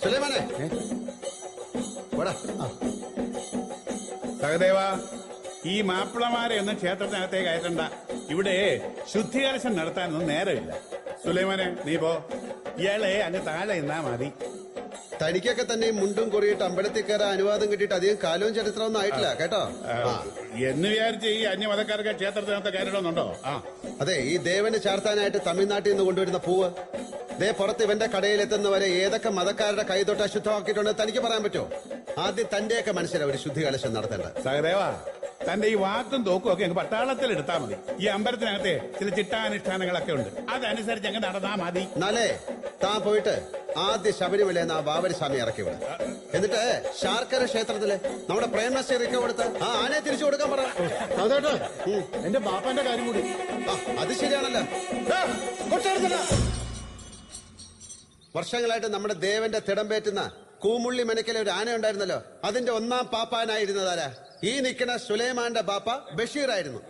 സുലൈമാനെ സഹദേവ, ഈ മാപ്പിളമാരെ ഒന്നും ക്ഷേത്രത്തിനകത്തേക്ക് അയക്കണ്ട. ഇവിടെ ശുദ്ധികലശം നടത്താനൊന്നും നേരമില്ല. സുലൈമാനെ നീ പോ. ഇയാളെ അങ്ങ് താഴെ നിന്നാ മതി. തനിക്കൊക്കെ തന്നെ മുണ്ടും കൊറിയിട്ട് അമ്പലത്തിൽ കയറാൻ അനുവാദം കിട്ടിയിട്ട് അധികം കാലവും ചരിത്രമൊന്നും ആയിട്ടില്ല കേട്ടോ. എന്ന് വിചാരിച്ച് ഈ അന്യമതക്കാർക്ക് ക്ഷേത്രത്തിനകത്ത് കയറണമെന്നുണ്ടോ? അതെ, ഈ ദേവന് ചാർത്താനായിട്ട് തമിഴ്നാട്ടിൽ നിന്ന് കൊണ്ടുവരുന്ന പൂവ് ദേ പുറത്ത് ഇവന്റെ കടയിലെത്തുന്നവരെ ഏതൊക്കെ മതക്കാരുടെ കൈതൊട്ട് അശുദ്ധമാക്കിയിട്ടുണ്ടെന്ന് തനിക്ക് പറയാൻ പറ്റുമോ? ആദ്യം തന്റെയൊക്കെ മനസ്സിലാവും ഒരു ശുദ്ധി കലശം നടത്തേണ്ട. സഹദേവ, തന്റെ ഈ വാക്കും തോക്കും ഒക്കെ അങ്ങ് പട്ടാളത്തിൽ എടുത്താൽ മതി. ഈ അമ്പലത്തിനകത്തെ ചില ചിട്ടാനുഷ്ഠാനങ്ങളൊക്കെ ഉണ്ട്, അതനുസരിച്ച് അങ്ങ് നടന്നാ മതി. എന്നാലേ താൻ പോയിട്ട് ആദ്യ ശബരിമലയെന്ന് ആ ബാബരി സ്വാമി ഇറക്കി വിടും. എന്നിട്ട് ശാർക്കര ക്ഷേത്രത്തില് നമ്മുടെ പ്രേംനസീർ ഇറക്കി കൊടുത്ത് ആ ആനയെ തിരിച്ചു കൊടുക്കാൻ പറ. എന്റെ ബാപ്പാന്റെ കാര്യം കൂടി. അത് ശരിയാണല്ലോ. വർഷങ്ങളായിട്ട് നമ്മുടെ ദേവന്റെ തിടമ്പേറ്റുന്ന കൂമുള്ളി മനക്കലെ ഒരു ആന ഉണ്ടായിരുന്നല്ലോ, അതിന്റെ ഒന്നാം പാപ്പാനായിരുന്നതാരാ? ഈ നിൽക്കുന്ന സുലൈമാന്റെ ബാപ്പ ബഷീറായിരുന്നു.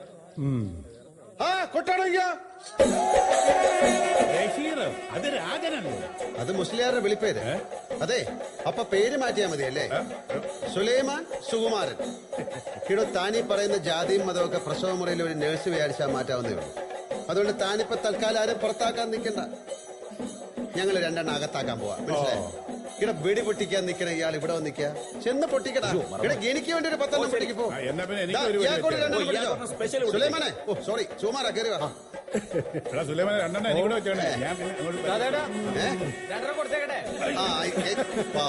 അത് രാജനല്ലേ? അത് മുസ്ലിയാരുടെ വിളിപ്പേര്. അതെ, അപ്പൊ പേര് മാറ്റിയാ മതിയല്ലേ? സുലൈമാൻ സുകുമാരൻ. ഇവിടെ താനീ പറയുന്ന ജാതിയും മതമൊക്കെ പ്രസവ മുറിയിൽ ഒരു നേഴ്സ് വിചാരിച്ചാൽ മാറ്റാവുന്നേ ഉള്ളൂ. അതുകൊണ്ട് താനിപ്പോ തൽക്കാലം ആരും പുറത്താക്കാൻ നിൽക്കണ്ട. ഞങ്ങൾ രണ്ടെണ്ണം അകത്താക്കാൻ പോവാ, മനസ്സിലായോ? ഇവിടെ വെടി പൊട്ടിക്കാൻ നിൽക്കണ ഇയാൾ ഇവിടെ വന്ന് നിൽക്കുക. ചെന്ന് പൊട്ടിക്കടാ. ഇവിടെ എനിക്ക് വേണ്ടി ഒരു 10 പൊട്ടിക്കോ. സുലൈമാനെ, സോറി സുമാരാ, കയറുക. സുലൈമാനെ രണ്ടെണ്ണം എനിക്കൂടെ വെച്ചോണ്ടേ. ഞാൻ ആ